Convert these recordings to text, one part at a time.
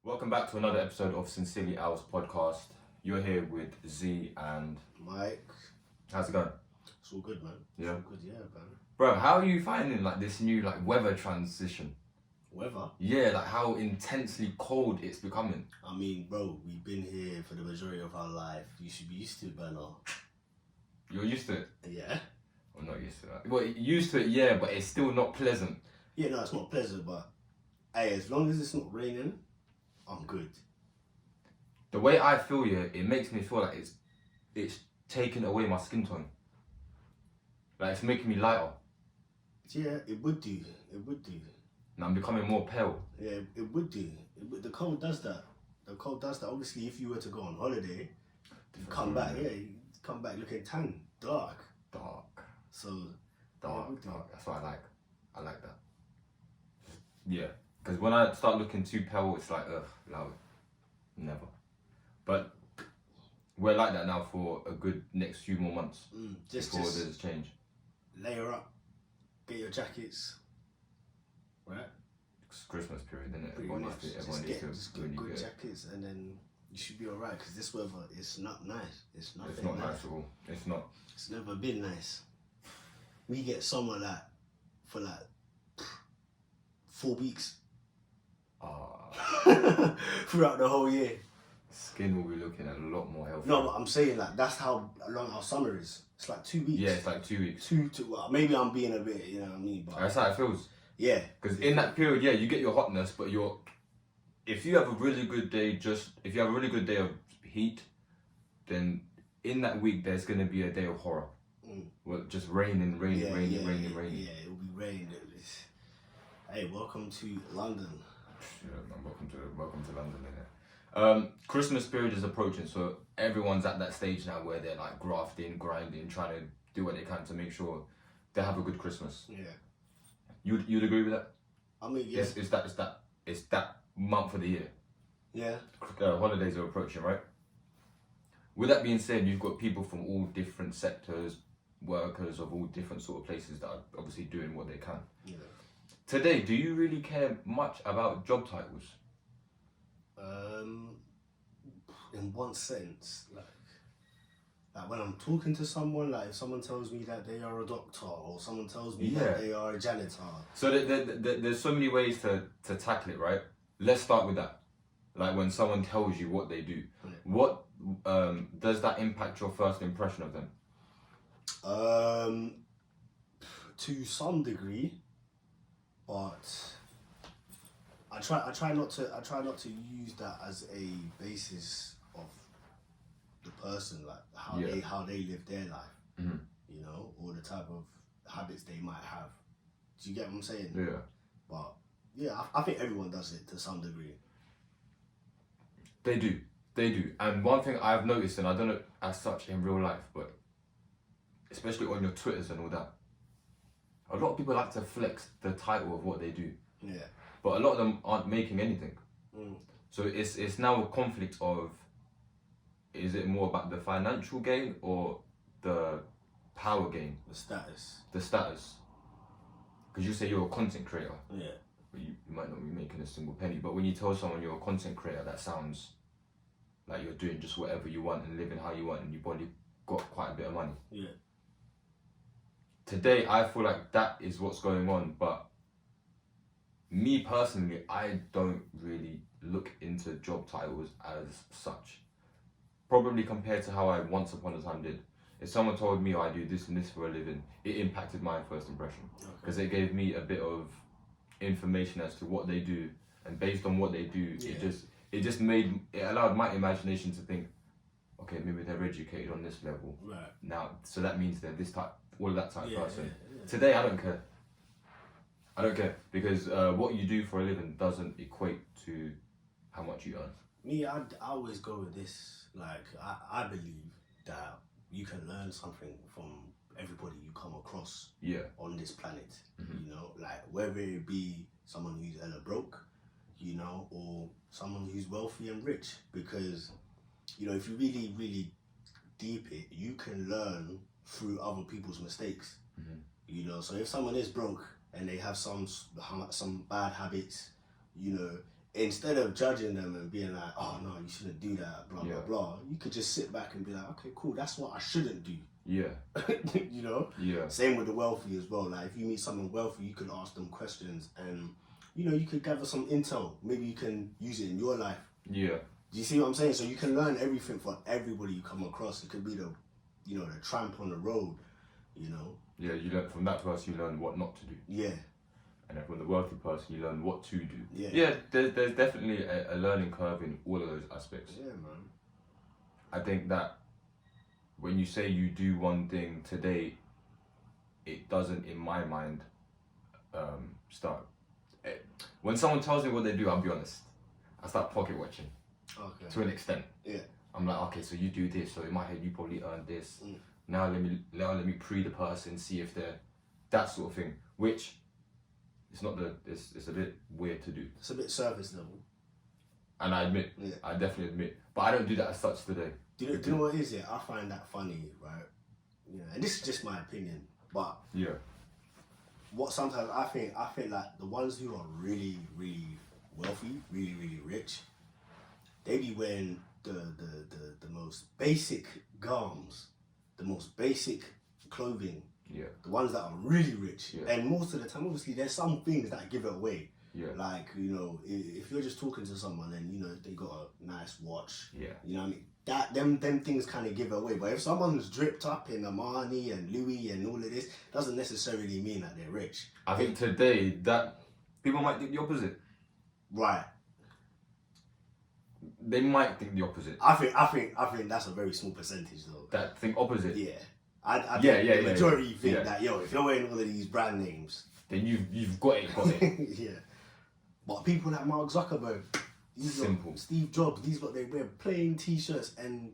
Welcome back to another episode of Sincerely Ours podcast. You're here with Z and Mike. how's it going? It's all good, man. Yeah. It's all good, yeah, man. Bro, how are you finding like this new like weather transition? Weather? Yeah, like how intensely cold it's becoming. I mean, bro, we've been here for the majority of our life. You should be used to it by now. You're used to it? Yeah? I'm not used to that. Well, used to it, yeah, but it's still not pleasant. Yeah, no, it's not pleasant, but hey, as long as it's not raining, I'm good. The way I feel, yeah, it makes me feel like it's taking away my skin tone. Like it's making me lighter. Yeah, it would do. It would do. And I'm becoming more pale. Yeah, it would do. The cold does that. The cold does that. Obviously, if you were to go on holiday, you come back, yeah, you come back looking tan, dark. Dark. So, Dark, yeah, dark. That's what I like. I like that. Yeah, because when I start looking too pale, it's like, ugh, no, never. But we're like that now for a good next few more months before there's change. Layer up, get your jackets, right? It's Christmas period, isn't it? Pretty Everyone much. needs to Just get really good get- jackets, and then you should be alright. Because this weather is not nice. It's nothing It's not nice. nice at all. It's not. It's never been nice. We get summer like for like 4 weeks throughout the whole year. Skin will be looking a lot more healthy. No, but I'm saying like that's how long our summer is. It's like 2 weeks. Yeah, it's like 2 weeks. Well, maybe I'm being a bit, you know what I mean? But That's how it feels. yeah, Because in that period, yeah, you get your hotness, but if you have a really good day, if you have a really good day of heat, then in that week there's gonna be a day of horror. Well, just raining. Yeah, Yeah, it will be raining. Hey, welcome to London. welcome to London, innit? Christmas period is approaching, so everyone's at that stage now where they're like grafting, grinding, trying to do what they can to make sure they have a good Christmas. Yeah. You'd agree with that? I mean, yeah. It's that month of the year. Yeah. Holidays are approaching, right? With that being said, you've got people from all different sectors, workers of all different sort of places that are obviously doing what they can. Yeah. Today, do you really care much about job titles? In one sense, like when I'm talking to someone, like if someone tells me that they are a doctor or someone tells me that they are a janitor. So there's so many ways to tackle it, right? Let's start with that. Like when someone tells you what they do, what does that impact your first impression of them? To some degree, but I try not to use that as a basis of the person, like how they live their life, you know, or the type of habits they might have. Do you get what I'm saying? Yeah. But yeah, I think everyone does it to some degree. They do. And one thing I've noticed, and I don't know as such in real life, but especially on your Twitters and all that, a lot of people like to flex the title of what they do. Yeah. But a lot of them aren't making anything. So it's now a conflict of, is it more about the financial gain or the power gain? The status. Because you say you're a content creator. Yeah. But you might not be making a single penny. But when you tell someone you're a content creator, that sounds like you're doing just whatever you want and living how you want, and you've probably got quite a bit of money. Yeah. Today, I feel like that is what's going on, but me personally, I don't really look into job titles as such. Probably compared to how I once upon a time did. If someone told me I do this and this for a living, it impacted my first impression. Because it gave me a bit of information as to what they do, and based on what they do, it allowed my imagination to think, okay, maybe they're educated on this level. Right. Now, so that means they're this type, all of that type of person. Yeah. Today, I don't care. Because what you do for a living doesn't equate to how much you earn. Me, I always go with this. Like, I believe that you can learn something from everybody you come across on this planet. You know, like whether it be someone who's hella broke, you know, or someone who's wealthy and rich. Because, you know, if you really, really deep it, you can learn through other people's mistakes. You know, so if someone is broke and they have some bad habits, you know, instead of judging them and being like, oh no, you shouldn't do that, blah blah blah, you could just sit back and be like, okay, cool, that's what I shouldn't do. Yeah. You know? Yeah. Same with the wealthy as well. Like if you meet someone wealthy, you can ask them questions and you know, you could gather some intel. Maybe you can use it in your life. Yeah. Do you see what I'm saying? So you can learn everything for everybody you come across. It could be the, you know, the tramp on the road, you know? Yeah, you learn from that person, you learn what not to do. Yeah. And then from the wealthy person, you learn what to do. Yeah. Yeah, there's definitely a learning curve in all of those aspects. Yeah, man. I think that when you say you do one thing today, it doesn't, in my mind, start. When someone tells me what they do, I'll be honest, I start pocket watching. Okay. To an extent. Yeah. I'm like, okay, so you do this, so in my head you probably earned this. Now let me pre the person, see if they're that sort of thing. Which it's not it's a bit weird to do. It's a bit surface level. And I admit, I definitely admit. But I don't do that as such today. Do you know what it is? Yeah, I find that funny, right? You know, and this is just my opinion, but yeah. What sometimes I think like the ones who are really, really wealthy, really, really rich, they be wearing the most basic garms, the most basic clothing. Yeah. The ones that are really rich. Yeah. And most of the time, obviously, there's some things that give it away. Yeah. Like, you know, if you're just talking to someone and, you know, they got a nice watch. Yeah. You know what I mean? Them things kind of give it away. But if someone's dripped up in Armani and Louis and all of this, doesn't necessarily mean that they're rich. I think today that people might think the opposite. Right. They might think the opposite. I think that's a very small percentage though. That think opposite. Yeah. I think the majority think yeah. that, yo, if you're wearing all of these brand names, then you've got it. Yeah. But people like Mark Zuckerberg, simple. Steve Jobs, these lot, they wear plain t-shirts and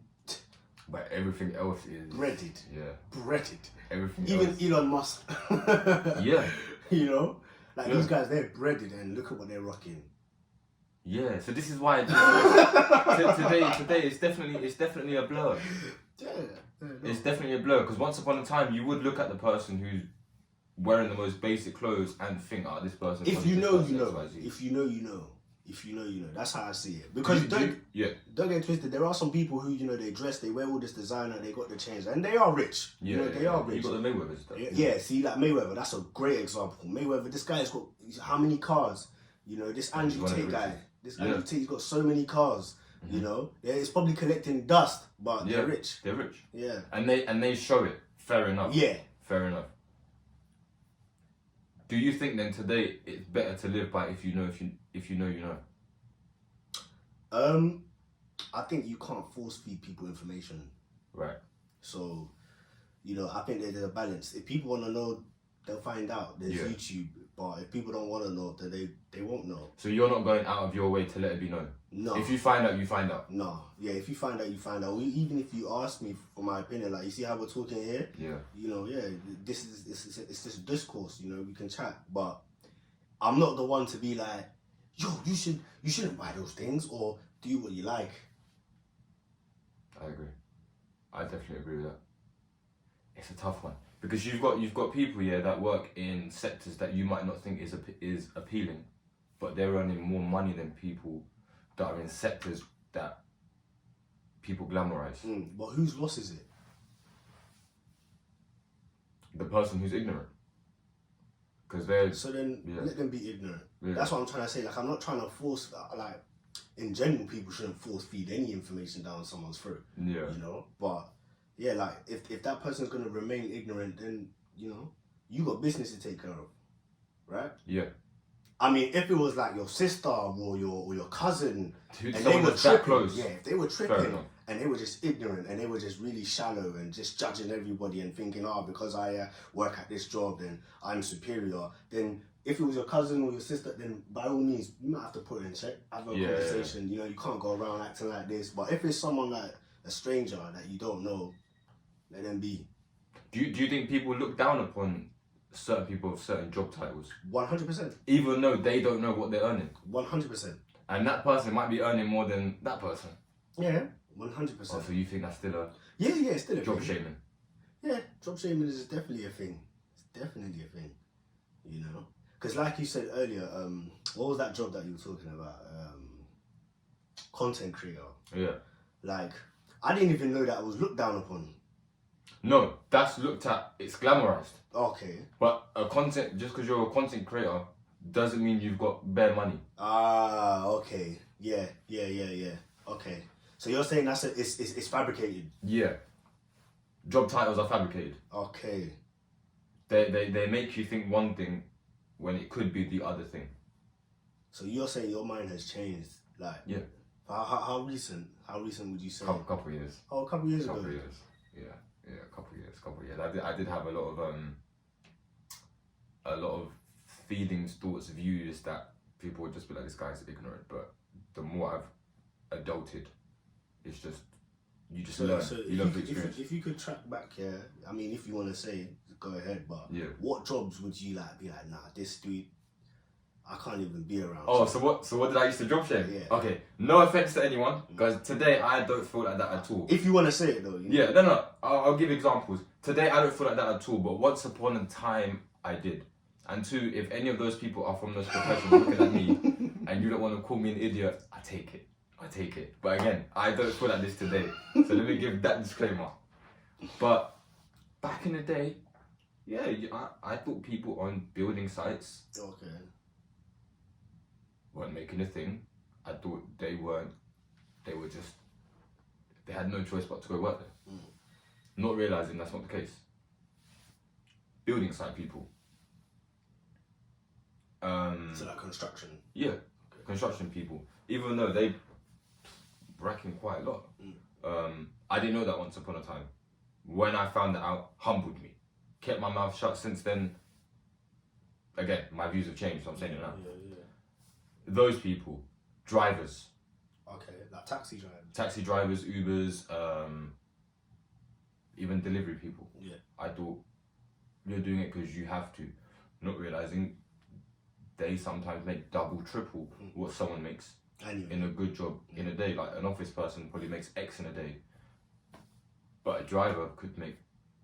but everything else is breaded. Yeah. Breaded. Everything even else. Elon Musk. Yeah. You know? Like these guys, they're breaded and look at what they're rocking. Yeah, so this is why today it's definitely a blur. Yeah. It's definitely a blur because once upon a time you would look at the person who's wearing the most basic clothes and think, oh, this person. If you know, you know. If you know, you know. If you know, you know. That's how I see it. Because don't get twisted. There are some people who, you know, they dress, they wear all this designer, they got the chains, and they are rich. Yeah, you know, they are rich. You got the Mayweather stuff. Yeah, see, like Mayweather, that's a great example. Mayweather, this guy's got how many cars? You know, this Andrew Tate guy. This Andrew Tate's got so many cars. You know, it's probably collecting dust, but they're rich. They're rich. Yeah, and they show it. Fair enough. Yeah, fair enough. Do you think then today it's better to live by if you know you know? I think you can't force feed people information. Right. So, you know, I think there's a balance. If people want to know, they'll find out. There's YouTube. But if people don't want to know, then they won't know. So you're not going out of your way to let it be known? No. If you find out, you find out? No. Yeah, if you find out, you find out. Even if you ask me for my opinion, like, you see how we're talking here? Yeah. You know, it's just discourse, you know, we can chat. But I'm not the one to be like, yo, you shouldn't buy those things or do what you like. I agree. I definitely agree with that. It's a tough one. Because you've got people that work in sectors that you might not think is appealing, but they're earning more money than people that are in sectors that people glamorize. But whose loss is it? The person who's ignorant. Because they're let them be ignorant. Yeah. That's what I'm trying to say. Like, I'm not trying to force. Like, in general, people shouldn't force feed any information down someone's throat. Yeah. You know, but. Yeah, like, if that person's going to remain ignorant, then, you know, you got business to take care of, right? Yeah. I mean, if it was like your sister or your cousin, and they were tripping, close, if they were tripping and they were just ignorant and they were just really shallow and just judging everybody and thinking, because I work at this job, then I'm superior, then if it was your cousin or your sister, then by all means, you might have to put it in check, have a conversation, you know, you can't go around acting like this. But if it's someone like a stranger that you don't know, let them be. Do you think people look down upon certain people with certain job titles? 100%. Even though they don't know what they're earning? 100%. And that person might be earning more than that person? Yeah, 100%. Oh, so you think that's still a... Yeah, it's still a job thing. shaming? Yeah, job shaming is definitely a thing. It's definitely a thing, you know? Because like you said earlier, what was that job that you were talking about? Content creator. Yeah. Like, I didn't even know that it was looked down upon. No, that's looked at. It's glamorized. Okay. But just because you're a content creator, doesn't mean you've got bare money. Ah, okay. Yeah. Okay. So you're saying it's fabricated? Yeah. Job titles are fabricated. Okay. They make you think one thing when it could be the other thing. So you're saying your mind has changed, like? Yeah. How recent? How recent would you say? Couple years. Oh, a couple years ago. Couple years. Yeah. Couple years. I did have a lot of feelings, thoughts, views that people would just be like, this guy's ignorant. But the more I've adulted, it's just you learn. So you learn through experience. If you could track back, yeah. I mean, if you want to say, go ahead. But yeah, what jobs would you be like? Nah, this dude, I can't even be around. Oh, so what did I used to job share? Yeah. Okay, no offense to anyone, because today I don't feel like that at all. If you want to say it though. Yeah, no. I'll give examples. Today I don't feel like that at all, but once upon a time I did. And two, if any of those people are from those professions looking at me and you don't want to call me an idiot, I take it. But again, I don't feel like this today. So let me give that disclaimer. But back in the day, yeah, I thought people on building sites weren't making a thing. I thought they had no choice but to go work there. Not realising that's not the case. Building site people. So like construction? Yeah, okay. Construction people. Even though they racking quite a lot. I didn't know that once upon a time. When I found that out, humbled me. Kept my mouth shut since then. Again, my views have changed, so I'm saying it now. Yeah. Those people, drivers. Okay, like taxi drivers. Taxi drivers, Ubers, even delivery people. Yeah. I thought you're doing it because you have to, not realising they sometimes make double, triple what someone makes in a good job in a day. Like an office person probably makes X in a day, but a driver could make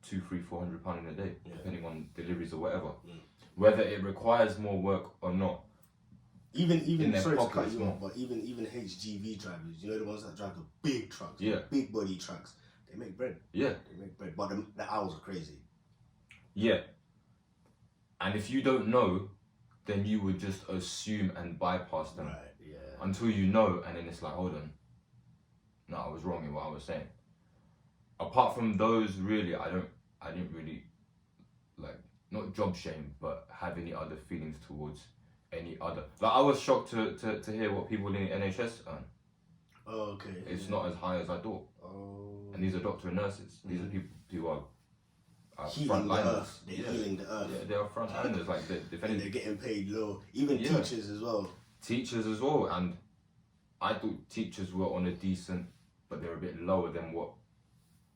£200-400 in a day, depending on deliveries or whatever. Whether it requires more work or not. Even sorry to cut you off, but even HGV drivers, you know, the ones that drive the big trucks, big body trucks, they make bread. Yeah, they make bread, but the hours are crazy. Yeah, and if you don't know, then you would just assume and bypass them. Right. Yeah. Until you know, and then it's like, hold on, no, I was wrong in what I was saying. Apart from those, really, I didn't really not job shame, but have any other feelings towards any other. Like, I was shocked to hear what people in the NHS earn. Oh, okay. It's not as high as I thought. Oh. And these are doctors and nurses. These are people who are healing the earth. They're healing the earth. Yeah, they are frontliners. Like and they're getting paid low. Even teachers as well. Teachers as well, and I thought teachers were on a decent, but they're a bit lower than what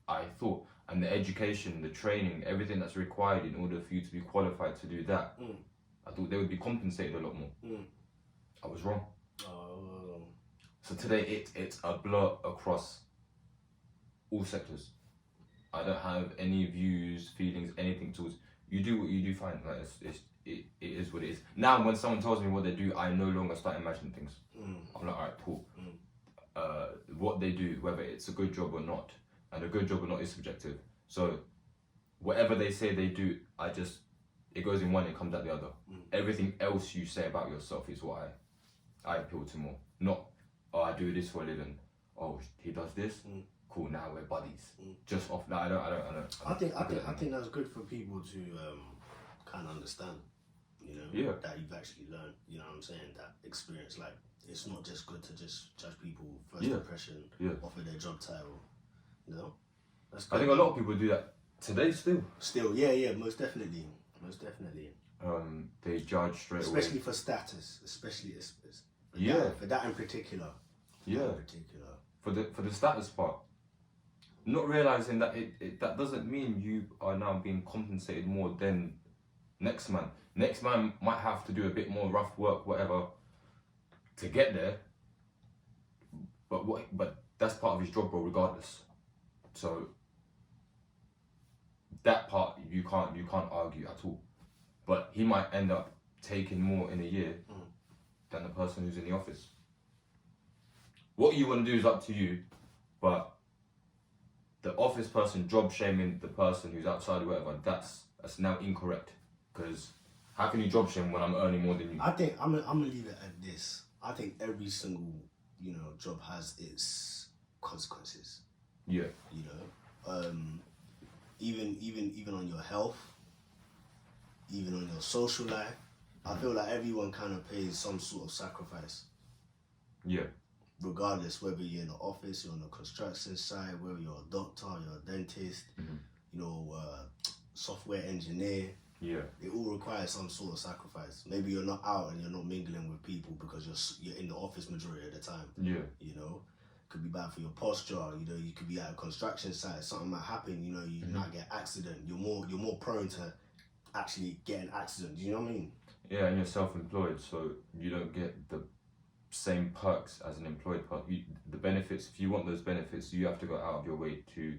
I thought. And the education, the training, everything that's required in order for you to be qualified to do that, I thought they would be compensated a lot more. I was wrong. Oh. So today it's a blur across all sectors. I don't have any views, feelings, anything towards. You do what you do, fine. Like it is what it is. Now when someone tells me what they do, I no longer start imagining things. I'm like, alright, cool. What they do, whether it's a good job or not, and a good job or not is subjective. So whatever they say they do, it goes in one and comes out the other. Everything else you say about yourself is what I appeal to more. Not, oh, I do this for a living. Oh, he does this. Cool. Now we're buddies. Just off that, I don't. I think that's good for people to kind of understand. You know, that you've actually learned. You know what I'm saying? That experience. Like, it's not just good to just judge people first impression off of their job title. You know, that's good. I think a lot of people do that today still. Still, yeah, most definitely. They judge straight away. Especially for status, for that in particular. For the status part, not realizing that that doesn't mean you are now being compensated more than next man. Next man might have to do a bit more rough work, whatever, to get there. But that's part of his job role, regardless. So that part you can't argue at all. But he might end up taking more in a year than the person who's in the office. What you want to do is up to you, but the office person job shaming the person who's outside or whatever, that's now incorrect. Because how can you job shame when I'm earning more than you? I think I'm gonna leave it at this. I think every single job has its consequences. Yeah. Even on your health, even on your social life, I feel like everyone kind of pays some sort of sacrifice. Yeah. Regardless whether you're in the office, you're on the construction site, whether you're a doctor, you're a dentist, software engineer. Yeah. It all requires some sort of sacrifice. Maybe you're not out and you're not mingling with people because you're in the office majority of the time. Yeah. Could be bad for your posture. You could be at a construction site. Something might happen. You might get accident. You're more prone to actually get an accident. Do you know what I mean? Yeah, and you're self-employed, so you don't get the same perks as an employed person. The benefits, if you want those benefits, you have to go out of your way to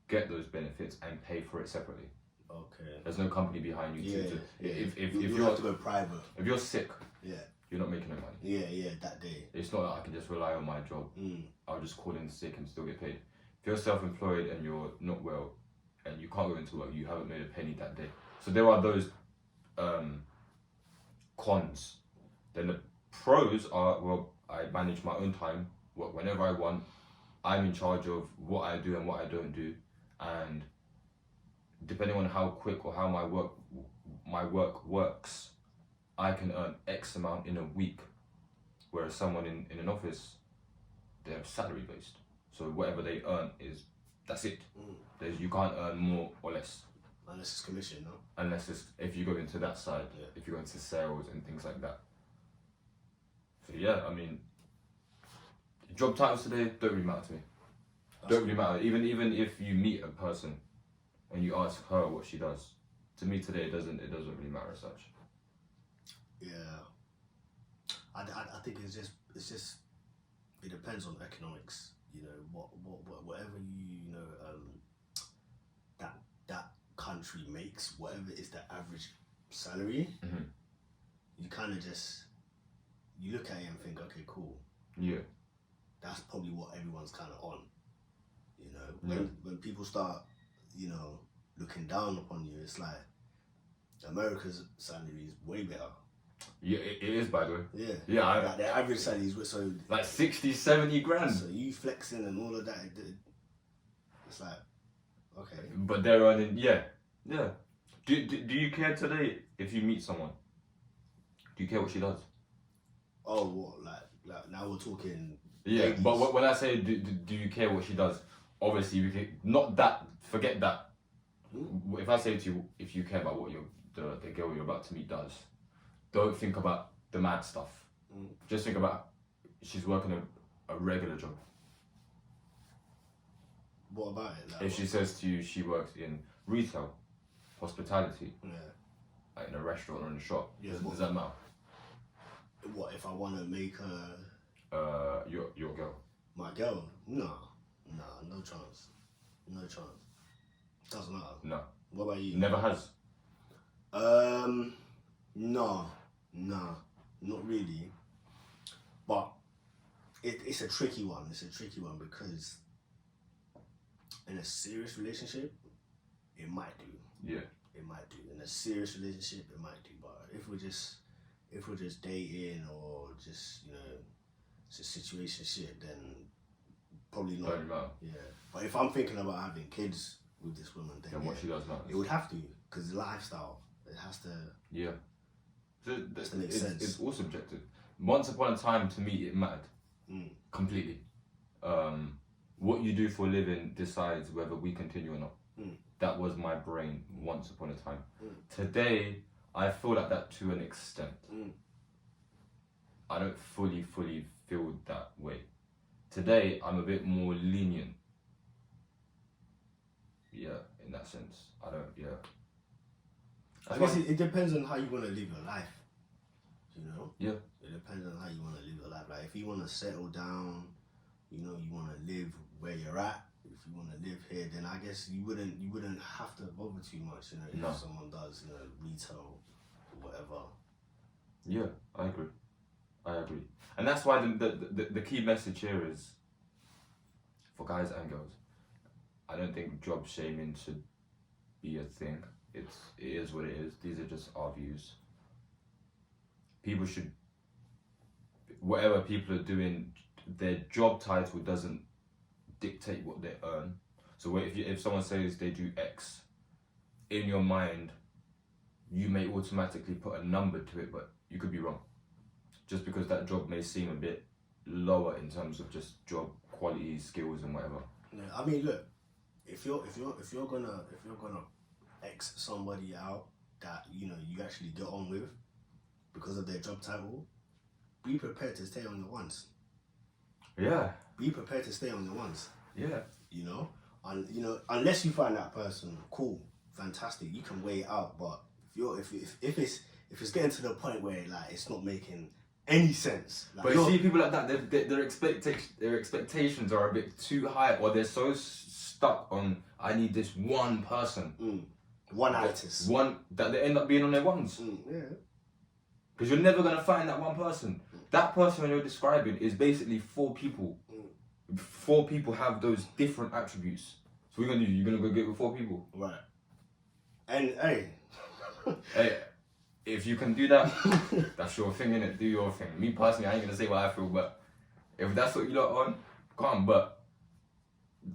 get those benefits and pay for it separately. Okay. There's no company behind you. If you have to go private. If you're sick, yeah, you're not making no money. Yeah, that day. It's not that I can just rely on my job. I'll just call in sick and still get paid. If you're self-employed and you're not well and you can't go into work, you haven't made a penny that day. So there are those cons. Then the pros are, well, I manage my own time, work whenever I want. I'm in charge of what I do and what I don't do, and depending on how quick or how my work works, I can earn X amount in a week. Whereas someone in an office, they're salary based. So whatever they earn that's it. You can't earn more or less. Unless it's commission, no? Unless if you go into that side, if you go into sales and things like that. So yeah, I mean, job titles today don't really matter to me. Don't really matter. Even if you meet a person and you ask her what she does, to me today it doesn't really matter as such. Yeah, I think it's just it depends on economics. Whatever that country makes, whatever is the average salary, you kind of just you look at it and think, okay, cool. Yeah. That's probably what everyone's kind of on. When people start, looking down upon you, it's like America's salary is way better. Yeah, it is, by the way. Yeah. Yeah. Like their average salary is so like 60, 70 grand. So you flexing and all of that, it's like, okay. But they're earning, yeah. Do you care today if you meet someone? Do you care what she does? Oh, what? Like now we're talking. Yeah, ladies. But when I say do you care what she does, obviously we can not that. Forget that. If I say to you, if you care about what the girl you're about to meet does, don't think about the mad stuff. Just think about she's working a regular job. What about it? Like, if she says to you she works in retail, hospitality, like in a restaurant or in a shop, does that matter? What if I want to make her? Your girl. My girl? No, no chance. No chance. Doesn't matter. No. What about you? Never has. No, not really. But it's a tricky one. It's a tricky one because in a serious relationship, it might do. Yeah. It might do. In a serious relationship, it might do. But if we're just dating or just it's a situationship, then probably not. Don't matter. Yeah. But if I'm thinking about having kids with this woman, then what she does matters. It would have to, because the lifestyle, it has to. Yeah. So that makes sense. It's all subjective. Once upon a time, to me, it mattered completely. What you do for a living decides whether we continue or not. That was my brain once upon a time. Today, I feel like that to an extent. I don't fully feel that way. Today, I'm a bit more lenient. Yeah, in that sense. I don't, yeah. I guess it depends on how you want to live your life. Yeah. It depends on how you want to live your life. Like, if you want to settle down, you want to live where you're at. If you want to live here, then I guess you wouldn't have to bother too much, if someone does, retail or whatever. Yeah, I agree. I agree. And that's why the key message here is, for guys and girls, I don't think job shaming should be a thing. It is what it is. These are just our views. People should, whatever people are doing, their job title doesn't dictate what they earn. So if someone says they do X, in your mind, you may automatically put a number to it, but you could be wrong. Just because that job may seem a bit lower in terms of just job quality, skills, and whatever. Yeah, I mean, look, if you're gonna X somebody out that you actually get on with because of their job title, be prepared to stay on the ones. Yeah. Be prepared to stay on the ones. Yeah. Unless you find that person cool, fantastic, you can weigh it out. But if it's getting to the point where like it's not making any sense. Like, but you see people like that, their expectations are a bit too high, or they're so stuck on, I need this one person. One artist. One that they end up being on their ones. Yeah. Because you're never going to find that one person. That person you're describing is basically 4 people. 4 people have those different attributes. So what are you going to do? You're going to go get with 4 people? Right. And hey. Hey. If you can do that, that's your thing, innit? Do your thing. Me personally, I ain't gonna say what I feel, but if that's what you lot on, come on. But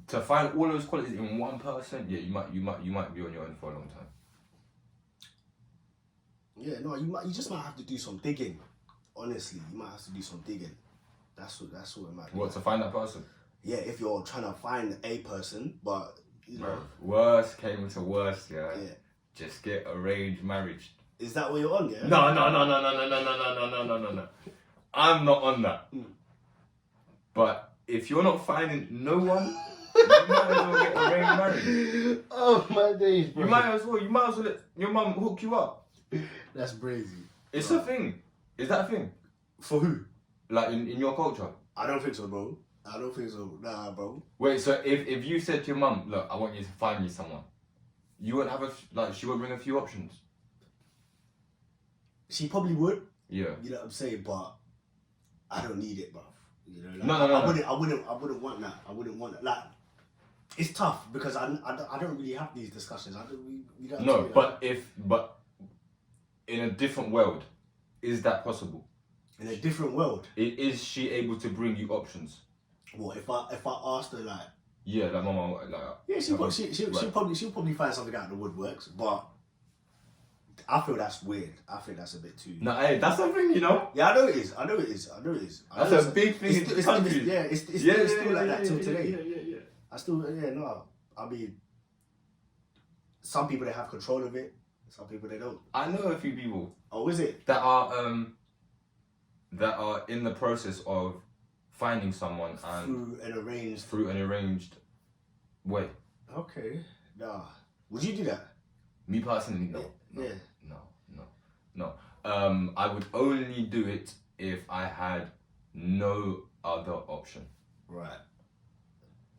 to find all those qualities in one person, yeah, you might be on your own for a long time. Yeah, no, you just might have to do some digging. Honestly, you might have to do some digging. That's what it might be. What, to find that person? Yeah, if you're trying to find a person, but worst came to worst, yeah. Just get arranged marriage. Is that what you're on, yeah? No. I'm not on that. But if you're not finding no one, you might as well get arranged marriage. Oh my days, bro. You might as well let your mum hook you up. That's crazy. It's a thing. Is that a thing? For who? Like in your culture? I don't think so, bro. I don't think so. Nah, bro. Wait, so if you said to your mum, look, I want you to find me someone, you wouldn't have she would bring a few options. She probably would. Yeah. You know what I'm saying? But I don't need it, bro. You know, like, no. I wouldn't want that. I wouldn't want that. Like, it's tough because I don't really have these discussions. We don't. No, but in a different world, is that possible? In a different world, is she able to bring you options? What if I asked her like? Yeah, like mama, like. Yeah, she'll probably find something out of the woodworks, but I feel that's weird. I think that's a bit too. No, hey, that's something, you know. Yeah, I know it is. That's a big thing in this country. It's still like that till today. Yeah. I mean, some people they have control of it. Some people they don't. I know a few people. Oh, is it? That are in the process of finding someone and through an arranged way. Okay. Nah. Would you do that? Me personally, no. Yeah. No. I would only do it if I had no other option. Right.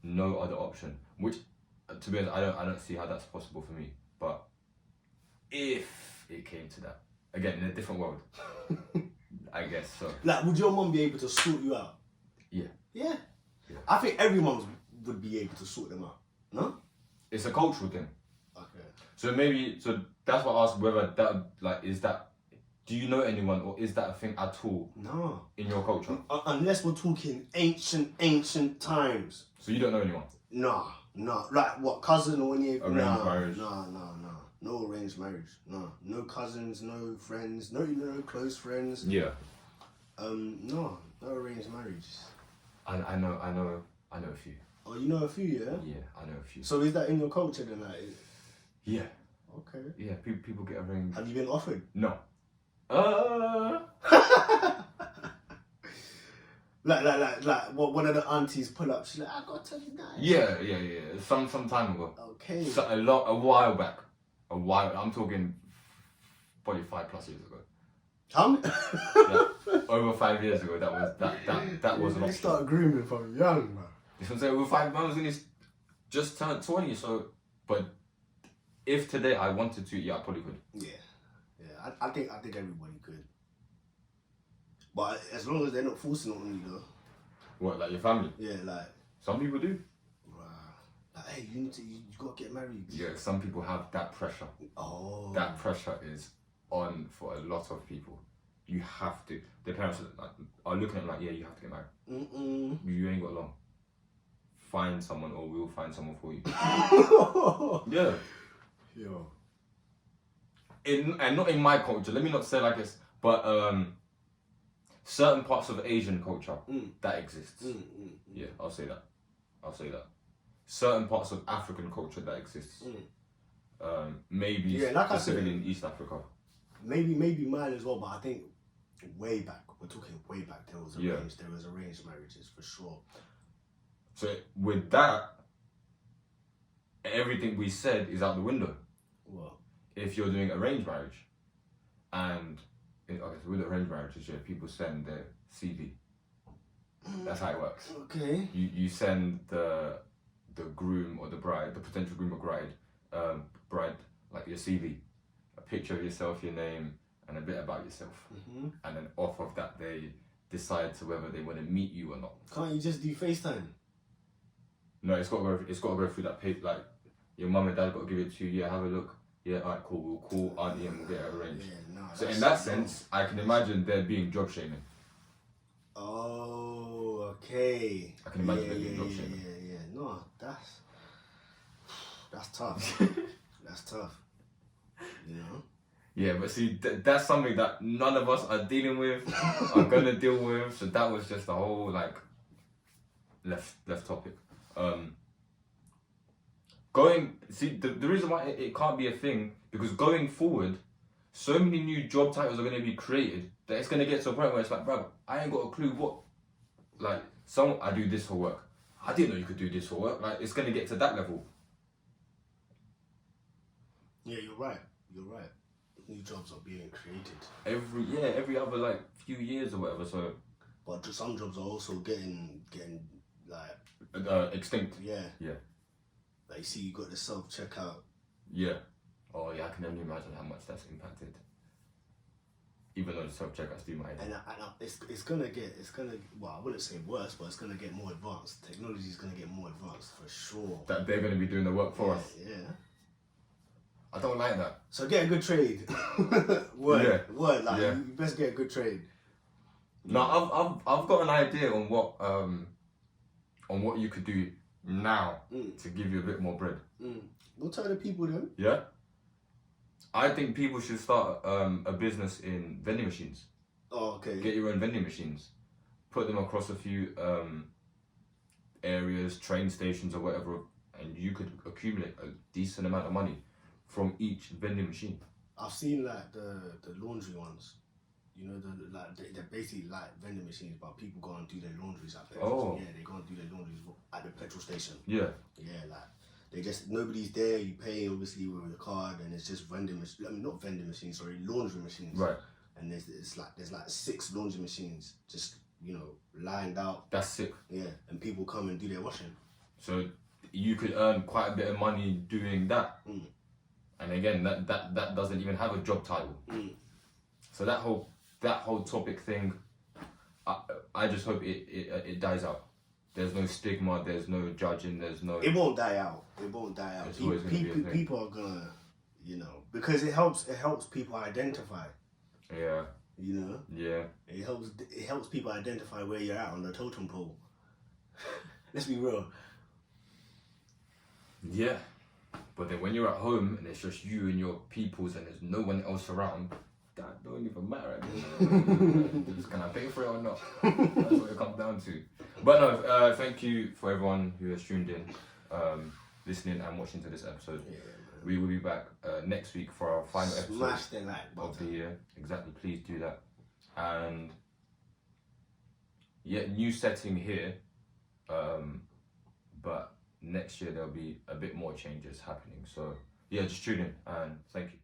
No other option. Which, to be honest, I don't see how that's possible for me. But if it came to that, again, in a different world, I guess so. Like, would your mum be able to sort you out? Yeah. Yeah. I think every mum would be able to sort them out. No? It's a cultural thing. Okay. So that's what I asked, whether that, do you know anyone, or is that a thing at all? No. In your culture? Unless we're talking ancient times. So you don't know anyone? Nah. Like what, cousin or any? Arranged marriage? No. No arranged marriage. No cousins, no friends, no close friends. Yeah. No arranged marriage. I know a few. Oh, you know a few, yeah? Yeah, I know a few. So is that in your culture then? Like? Yeah. Okay. Yeah, people get arranged. Have you been offered? No. Like what one of the aunties pull up, she's like, I gotta tell you guys. Yeah. Some time ago. Okay. So a while back. I'm talking probably 5+ years ago. Over 5 years ago, that was an option. You start grooming from young, man. You know what I'm saying? Over 5 months, when he's just turned 20, so, but if today I wanted to, yeah, I probably could. Yeah. I think everybody could. But as long as they're not forcing it on you, though. What, like your family? Yeah, like. Some people do. Like, hey, you got to get married. Yeah, some people have that pressure. Oh. That pressure is on for a lot of people. You have to. Their parents are looking at them like, yeah, you have to get married. You ain't got long. Find someone, or we'll find someone for you. Yeah. Yo. And not in my culture. Let me not say like this, but certain parts of Asian culture that exists. Yeah, I'll say that. Certain parts of African culture that exists. Maybe specifically in East Africa. Maybe mine as well, but I think way back, we're talking way back, there was arranged marriages for sure. So with that, everything we said is out the window. What? If you're doing arranged marriage, and so with arranged marriages, yeah, people send their CV. That's how it works. Okay. You send the groom or the bride, the potential groom or bride, like your CV, a picture of yourself, your name, and a bit about yourself. And then off of that, they decide to whether they want to meet you or not. Can't you just do FaceTime? No, it's got to go through that paper. Like your mum and dad got to give it to you. Yeah, have a look. Yeah, alright, cool. We'll call auntie and we'll get it arranged. Yeah, no, so in that sense, I can imagine there being job shaming. Oh, okay. I can imagine there being job shaming. Yeah. No, that's tough. That's tough. You know. Yeah, but see, that's something that none of us are dealing with, are gonna deal with. So that was just a whole like left topic. The reason why it can't be a thing, because going forward, so many new job titles are going to be created that it's going to get to a point where it's like, bro, I ain't got a clue what, like, I do this for work. I didn't know you could do this for work. Like, it's going to get to that level. Yeah, you're right. New jobs are being created. Every other like few years or whatever. So, but some jobs are also getting like extinct. Yeah. Yeah. Like you see, you got the self-checkout. Yeah. Oh yeah, I can only imagine how much that's impacted. Even though the self-checkouts do my head. And it's gonna well, I wouldn't say worse, but it's gonna get more advanced. Technology is gonna get more advanced for sure. That they're gonna be doing the work for us. Yeah. I don't like that. So get a good trade. Word. Like you best get a good trade. No, I've got an idea on what you could do now to give you a bit more bread. We'll tell the people then. Yeah. I think people should start a business in vending machines. Oh, okay. Get your own vending machines. Put them across a few areas, train stations or whatever, and you could accumulate a decent amount of money from each vending machine. I've seen like the laundry ones. You know, they're basically like vending machines, but people go and do their laundries at petrol. Yeah, they go and do their laundries at the petrol station. Yeah. Yeah, like they just nobody's there. You pay obviously with your card, and it's just vending machines. I mean, not vending machines, sorry, laundry machines. Right. And there's like 6 laundry machines just lined out. That's sick. Yeah, and people come and do their washing. So you could earn quite a bit of money doing that. And again, that doesn't even have a job title. So that whole topic thing, I just hope it dies out. There's no stigma, there's no judging, there's no... It won't die out. It's always gonna be a thing. People are gonna, because it helps people identify. Yeah. Yeah. It helps people identify where you're at on the totem pole. Let's be real. Yeah. But then when you're at home and it's just you and your peoples and there's no one else around, that don't even matter. Just can I pay for it or not? That's what it comes down to. But no, thank you for everyone who has tuned in, listening and watching to this episode. Yeah, we will be back next week for our final episode of the year. Exactly, please do that. And yeah, new setting here, but next year there'll be a bit more changes happening. So yeah, just tune in and thank you.